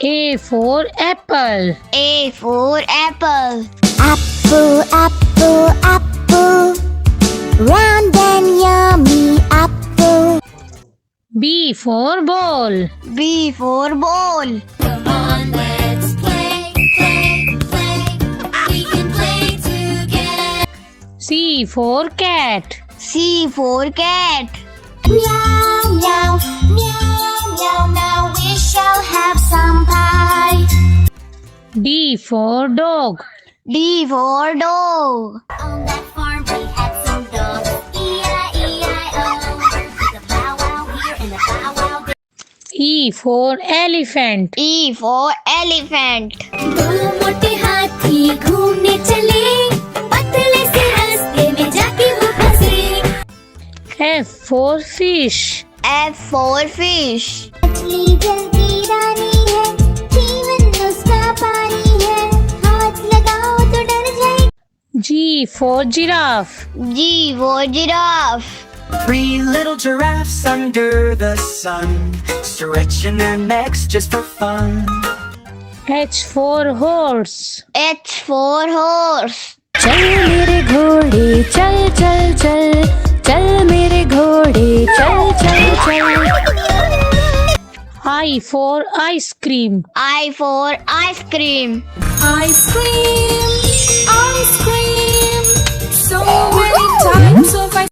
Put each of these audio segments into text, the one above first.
A for apple. A for apple. Apple, apple, apple. Round and yummy apple. B for ball. B for ball. Come on, let's play, play, play. We can play together. C for cat. C for cat. Meow, meow, meow, meow. Now we shall have some pie. D for dog. D for dog. On that farm we had some dogs. E-I-E-I-O. With a bow wow here and a bow wow there. E for elephant. E for elephant. दो मोटे हाथी घूमने चले, पतले से रास्ते में जाके वो फंसे. F for fish. F for fish. मछली जल्दी रानी है, जीवन उसका पानी है, हाथ लगाओ तो डर जाए. G for giraffe. G for giraffe. Three little giraffes under the sun, stretching their necks just for fun. H for horse. H for horse. चल मेरे घोड़े चल चल चल, चल मेरे घोड़े चल चल चल. I for ice cream. I for ice cream. Ice cream, ice cream. So many types of ice.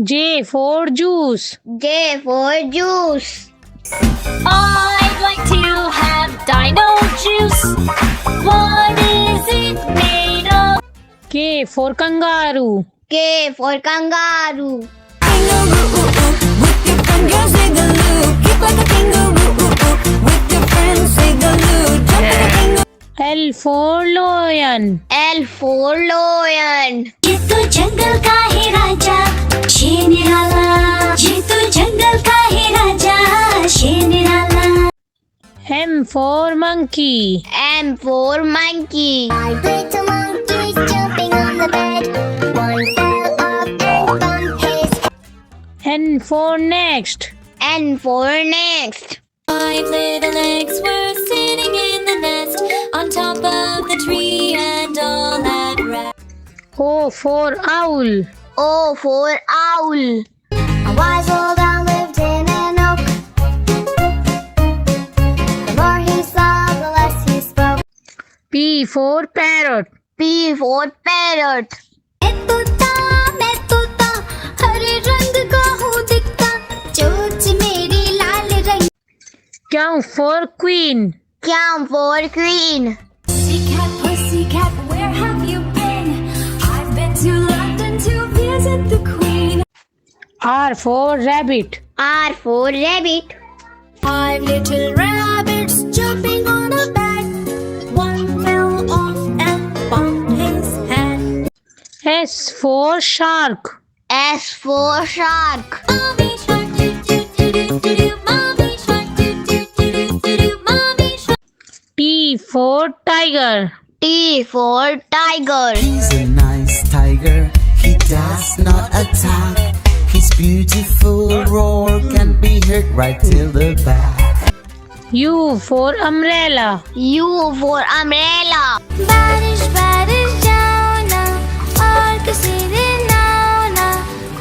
J for juice. J for juice. I'd like to have dino juice. What is it made of? K for kangaroo. K for kangaroo. Kangaroo, with your friend, girl, say the loo. Keep like a kangaroo, with your friend, say the loo. Jump like a kangaroo. L for lion. L for lion. ये तो जंगल का है राजा, शेर निराला. ये तो जंगल का है राजा, शेर निराला. M for monkey. M for monkey. Five little monkeys jumping on the bed. One fell off and bumped his head. N for next. N for next. 5 little eggs were sitting in the nest on top of the tree and all at rest. O for owl. O for owl. A wise old owl lived in an oak. The more he saw, the less he spoke. P for parrot. P for parrot. मैं तोता हरे रंग का हूँ दिखता, चोंच मेरी लाल रंग. Q for queen. Q for queen. Pussycat, where have you been? I've been to London to visit the Queen. R for rabbit. R for rabbit. 5 little rabbits jumping on a bed. One fell off and bumped his head. S for shark. S for shark. Mommy shark, do do do do do do. Mommy shark, do do do do do do. Mommy shark. T for tiger. T for tiger. He's a nice tiger, he does not attack. His beautiful roar can be heard right till the back. U for umbrella. U for umbrella. बारिश बारिश जाओ ना, और किसी दिन आओ ना,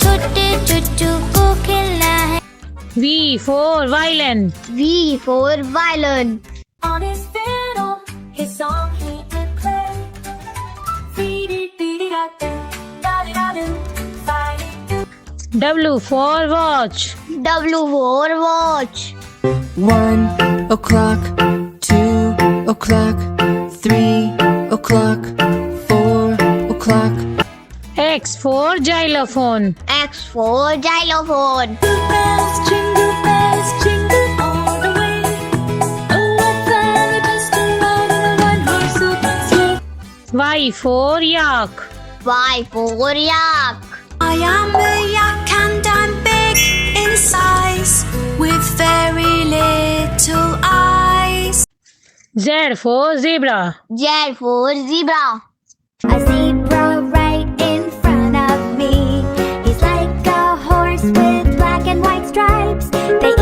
छोटे चुच्चू को खिलना है. V for violin. V for violin. On his fiddle, his song he did play. Dee-dee-dee-dee-da-da, da-dee-da-doo, fi-dee-doo. W for watch. W for watch. 1 o'clock, 2 o'clock, 3 o'clock, 4 o'clock. X for xylophone. X for xylophone. Jingle bells, jingle all the way. Oh, what fun it is to ride in a one-horse open sleigh. Y for yak. Y for yak. I am a yak and I'm big in size, with very little eyes. Z for zebra. Z for zebra. A zebra right in front of me. He's like a horse with black and white stripes. They